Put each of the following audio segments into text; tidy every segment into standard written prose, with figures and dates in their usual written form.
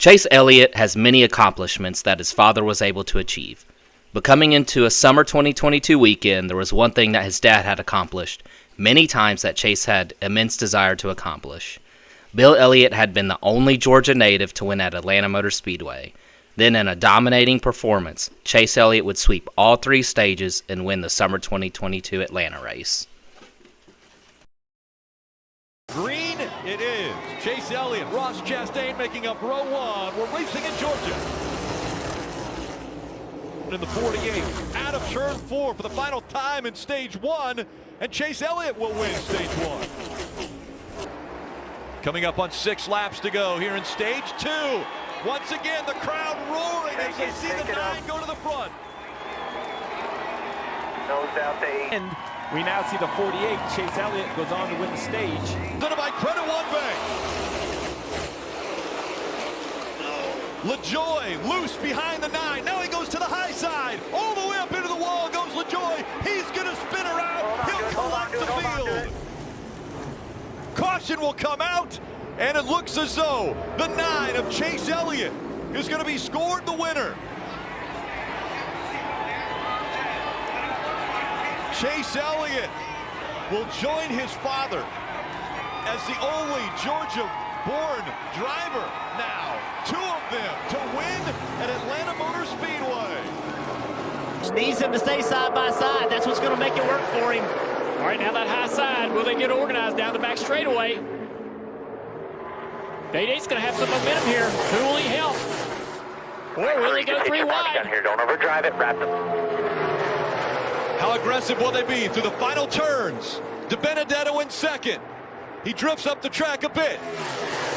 Chase Elliott has many accomplishments that his father was able to achieve. But coming into a summer 2022 weekend, there was one thing that his dad had accomplished many times that Chase had immense desire to accomplish. Bill Elliott had been the only Georgia native to win at Atlanta Motor Speedway. Then in a dominating performance, Chase Elliott would sweep all three stages and win the summer 2022 Atlanta race. Green it is. Chase Elliott, Ross Chastain making up row one. We're racing in Georgia. In the 48, out of turn 4 for the final time in stage 1, and Chase Elliott will win stage 1. Coming up on 6 laps to go here in stage 2. Once again, the crowd roaring as they see the 9 go to the front. Nose out to 8. And we now see the 48. Chase Elliott goes on to win the stage. Done by Credit One Bank. LaJoy loose behind the 9. Now he goes to the high side. All the way up into the wall goes LaJoy. He's going to spin around. He'll collect the field. Caution will come out, and it looks as though the 9 of Chase Elliott is going to be scored the winner. Chase Elliott will join his father as the only Georgia-born driver now. 2 of them to win at Atlanta Motor Speedway. Needs him to stay side by side. That's what's going to make it work for him. All right, now that high side, will they get organized down the back straightaway? 88's going to have some momentum here. Who will he help? Or will he go 3 wide? Here, don't overdrive it, wrap them. How aggressive will they be through the final turns? DiBenedetto in second. He drifts up the track a bit.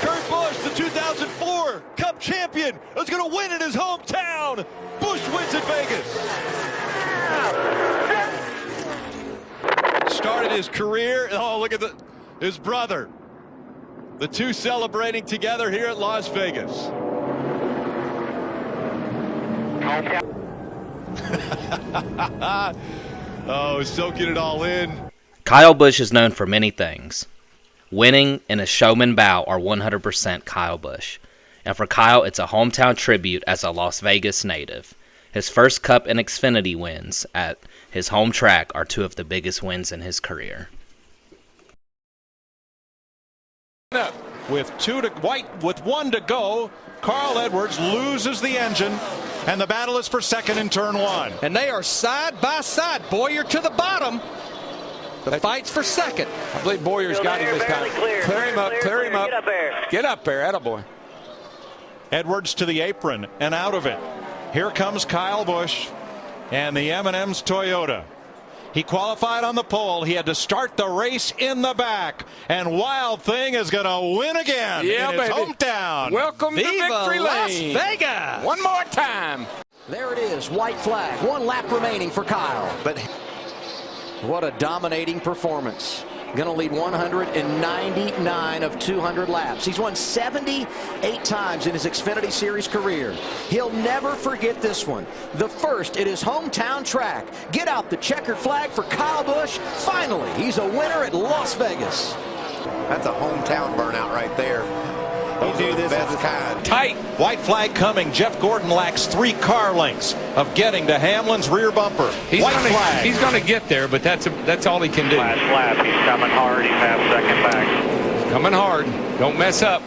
Kurt Busch, the 2004 Cup champion, is going to win in his hometown. Busch wins in Vegas. Started his career. Oh, look at his brother. The 2 celebrating together here at Las Vegas. Oh, soaking it all in. Kyle Busch is known for many things. Winning and a showman bow are 100% Kyle Busch. And for Kyle, it's a hometown tribute as a Las Vegas native. His first Cup and Xfinity wins at his home track are 2 of the biggest wins in his career. With 1 to go, Carl Edwards loses the engine, and the battle is for second in turn 1. And they are side by side. Boyer to the bottom. The fight's for second. I believe Boyer's got him this time. Clear him up, clear him up. Get up there, attaboy. Edwards to the apron and out of it. Here comes Kyle Busch and the M&M's Toyota. He qualified on the pole. He had to start the race in the back. And Wild Thing is going to win again in his hometown. Welcome to Victory Las Lane. Vegas. One more time. There it is, white flag. 1 lap remaining for Kyle. But what a dominating performance. Going to lead 199 of 200 laps. He's won 78 times in his Xfinity Series career. He'll never forget this one. The first at his hometown track. Get out the checkered flag for Kyle Busch. Finally, he's a winner at Las Vegas. That's a hometown burnout right there. You do this best kind. Tight. White flag coming. Jeff Gordon lacks 3 car lengths of getting to Hamlin's rear bumper. White flag. He's going to get there, but that's all he can do. Last lap, he's coming hard. He's half second back. Coming hard. Don't mess up.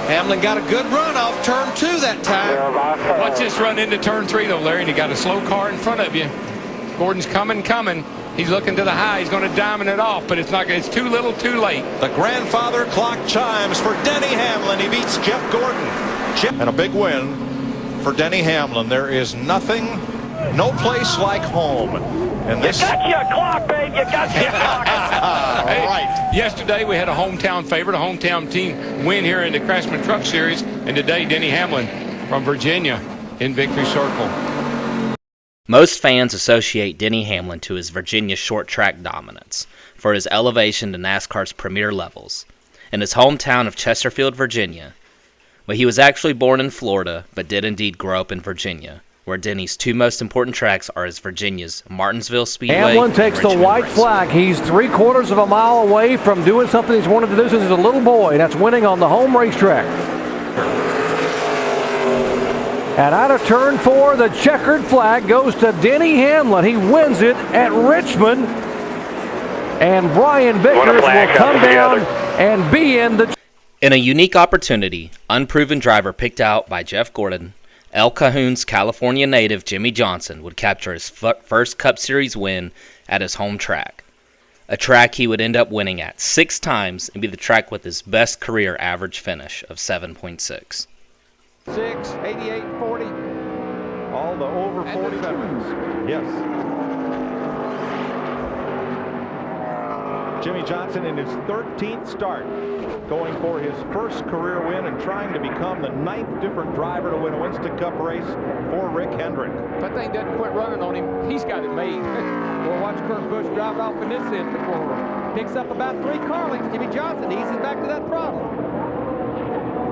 Hamlin got a good run off turn 2 that time. Watch this run into turn 3, though, Larry, and you got a slow car in front of you. Gordon's coming. He's looking to the high. He's going to diamond it off, but it's not. It's too little, too late. The grandfather clock chimes for Denny Hamlin. He beats Jeff Gordon. And a big win for Denny Hamlin. There is nothing, no place like home. And this. You got your clock, babe. You got your clock. Hey, right. Yesterday we had a hometown favorite, a hometown team win here in the Craftsman Truck Series, and today Denny Hamlin from Virginia in Victory Circle. Most fans associate Denny Hamlin to his Virginia short track dominance for his elevation to NASCAR's premier levels in his hometown of Chesterfield, Virginia. But he was actually born in Florida, but did indeed grow up in Virginia, where Denny's 2 most important tracks are his Virginia's Martinsville Speedway. Hamlin takes the white flag. He's 3/4 of a mile away from doing something he's wanted to do since he's a little boy, and that's winning on the home racetrack. And out of turn 4, the checkered flag goes to Denny Hamlin. He wins it at Richmond. And Brian Vickers will come down and be in the... In a unique opportunity, unproven driver picked out by Jeff Gordon, El Cajon's California native Jimmy Johnson would capture his first Cup Series win at his home track. A track he would end up winning at 6 times and be the track with his best career average finish of 7.6. 6, 88, 40. All the over 40 veterans. Yes. Jimmy Johnson in his 13th start, going for his first career win and trying to become the 9th different driver to win a Winston Cup race for Rick Hendrick. That thing doesn't quit running on him. He's got it made. We'll watch Kurt Busch drive off in this end before picks up about 3 car lengths. Jimmy Johnson eases back to that throttle.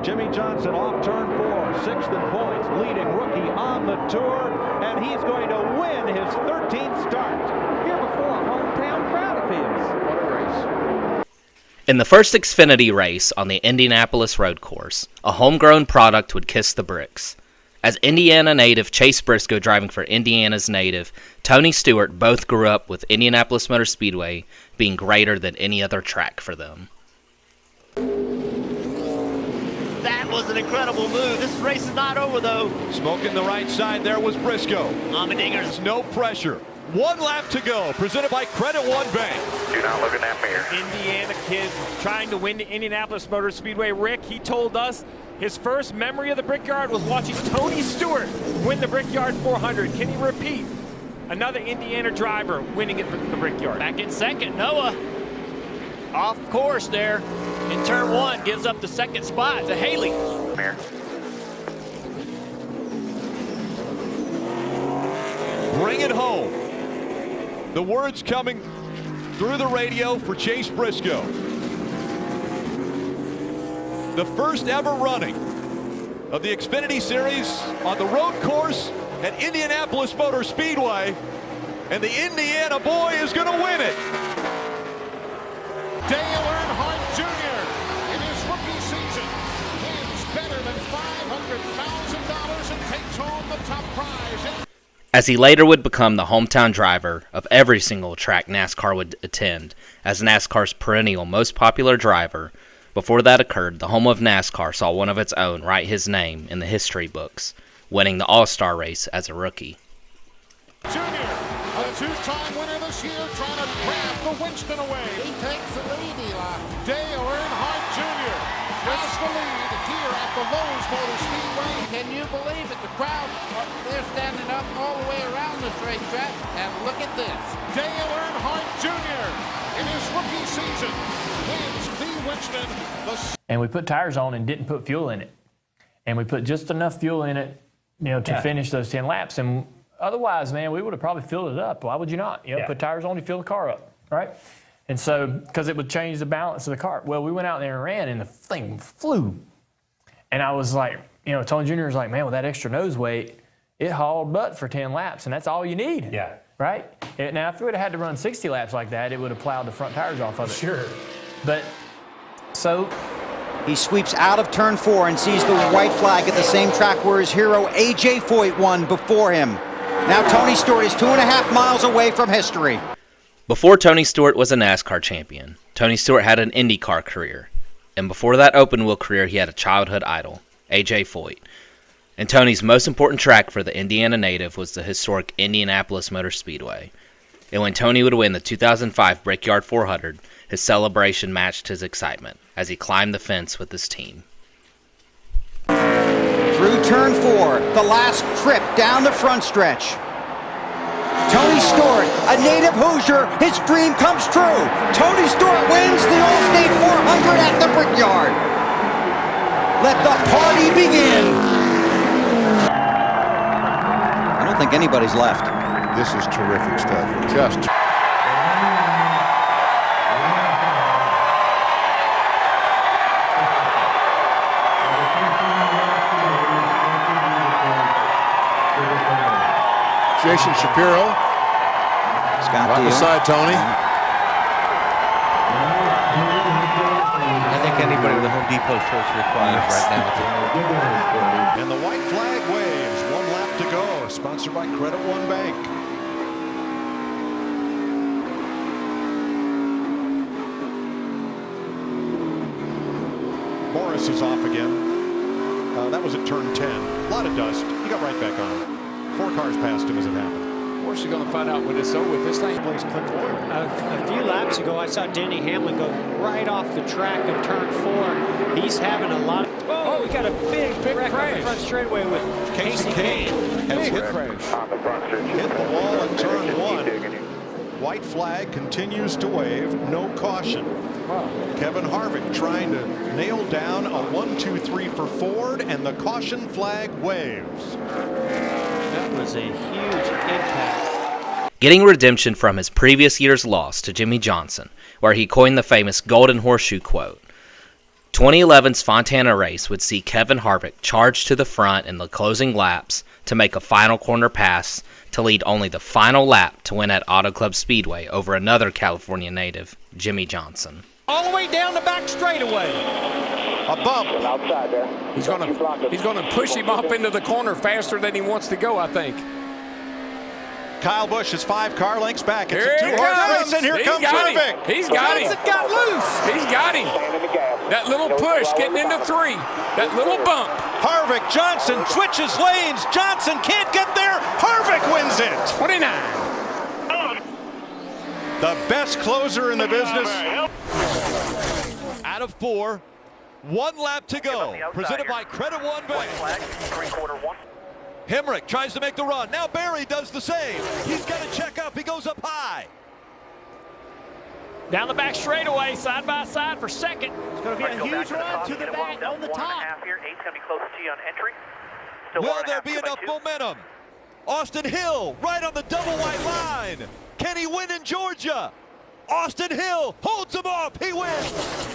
Jimmy Johnson off turn 4, 6th in points, leading rookie on the tour, and he's going to win his 13th start. Here before a hometown crowd of his. What a race. In the first Xfinity race on the Indianapolis road course, a homegrown product would kiss the bricks. As Indiana native Chase Briscoe driving for Indiana's native Tony Stewart both grew up with Indianapolis Motor Speedway being greater than any other track for them. That was an incredible move. This race is not over, though. Smoking the right side there was Briscoe. Dingers. No pressure. 1 lap to go. Presented by Credit One Bank. Do not look in that mirror. Indiana kid trying to win the Indianapolis Motor Speedway. Rick, he told us his first memory of the Brickyard was watching Tony Stewart win the Brickyard 400. Can he repeat another Indiana driver winning at the Brickyard? Back in second, Noah. Off course there in turn 1, gives up the second spot to Haley. Mirror. Bring it home. The words coming through the radio for Chase Briscoe. The first ever running of the Xfinity Series on the road course at Indianapolis Motor Speedway, and the Indiana boy is going to win it. Dale Earnhardt Jr. in his rookie season wins better than $500,000 and takes home the top prize. As he later would become the hometown driver of every single track NASCAR would attend, as NASCAR's perennial most popular driver, before that occurred, the home of NASCAR saw one of its own write his name in the history books, winning the All-Star race as a rookie. Jr., a 2-time winner this year, trying to grab the Winston away. He takes the lead, Eli. Dale Earnhardt Jr. has the lead here at the Lowe's Motor Speedway. Can you believe it? The crowd, they're standing up all the way around this racetrack, and look at this. Dale Earnhardt Jr. in his rookie season wins the Winston. And we put tires on and didn't put fuel in it. And we put just enough fuel in it, to finish those 10 laps. And otherwise, man, we would have probably filled it up. Why would you not? Put tires on, you fill the car up, right? And so, because it would change the balance of the car. Well, we went out there and ran, and the thing flew. And I was like, Tony Jr. was like, man, with that extra nose weight, it hauled butt for 10 laps, and that's all you need. Yeah. Right? Now, if we would have had to run 60 laps like that, it would have plowed the front tires off of it. Sure. But, so... He sweeps out of turn 4 and sees the white flag at the same track where his hero A.J. Foyt won before him. Now Tony Stewart is 2.5 miles away from history. Before Tony Stewart was a NASCAR champion, Tony Stewart had an IndyCar career. And before that open wheel career, he had a childhood idol, A.J. Foyt. And Tony's most important track for the Indiana native was the historic Indianapolis Motor Speedway. And when Tony would win the 2005 Brickyard 400, his celebration matched his excitement as he climbed the fence with his team. Through turn 4, the last trip down the front stretch. Tony Stewart, a native Hoosier, his dream comes true. Tony Stewart wins the All-State 400 at the Brickyard. Let the party begin. I don't think anybody's left. This is terrific stuff. Just. Jason Shapiro. Scott right beside Tony. I think anybody with a Home Depot shirt's required right now. And the white flag waves. sponsored by Credit One Bank. Morris is off again. That was at turn 10. A lot of dust. He got right back on. 4 cars passed him as it happened. Of course, you're going to find out when it's over with. This thing plays click oil. A few laps ago, I saw Denny Hamlin go right off the track in turn 4. He's having a lot of... Oh, we got a big wreck on the front straightaway with Casey Kane. Has hit the wall in turn 1. White flag continues to wave. No caution. Wow. Kevin Harvick trying to nail down a 1-2-3 for Ford, and the caution flag waves. That was a huge impact. Getting redemption from his previous year's loss to Jimmy Johnson, where he coined the famous Golden Horseshoe quote. 2011's Fontana race would see Kevin Harvick charge to the front in the closing laps to make a final corner pass to lead only the final lap to win at Auto Club Speedway over another California native, Jimmy Johnson. All the way down the back straightaway. A bump. Outside there. He's going to push him off into the corner faster than he wants to go, I think. Kyle Busch is 5 car lengths back. It's Here a 2-horse race, and here comes Harvick. He's got him. Johnson got loose. He's got him. That little push getting into 3. That little bump. Harvick, Johnson switches lanes. Johnson can't get there. Harvick wins it. 29. The best closer in the business. Out of 4. 1 lap to go. Presented by Credit One Bank. Hemrick tries to make the run. Now Barry does the same. He's got to check up. He goes up high. Down the back straightaway, side by side for second. It's going to be a huge run to the back on the top. Will there be enough momentum? Austin Hill right on the double white line. Can he win in Georgia? Austin Hill holds him off. He wins.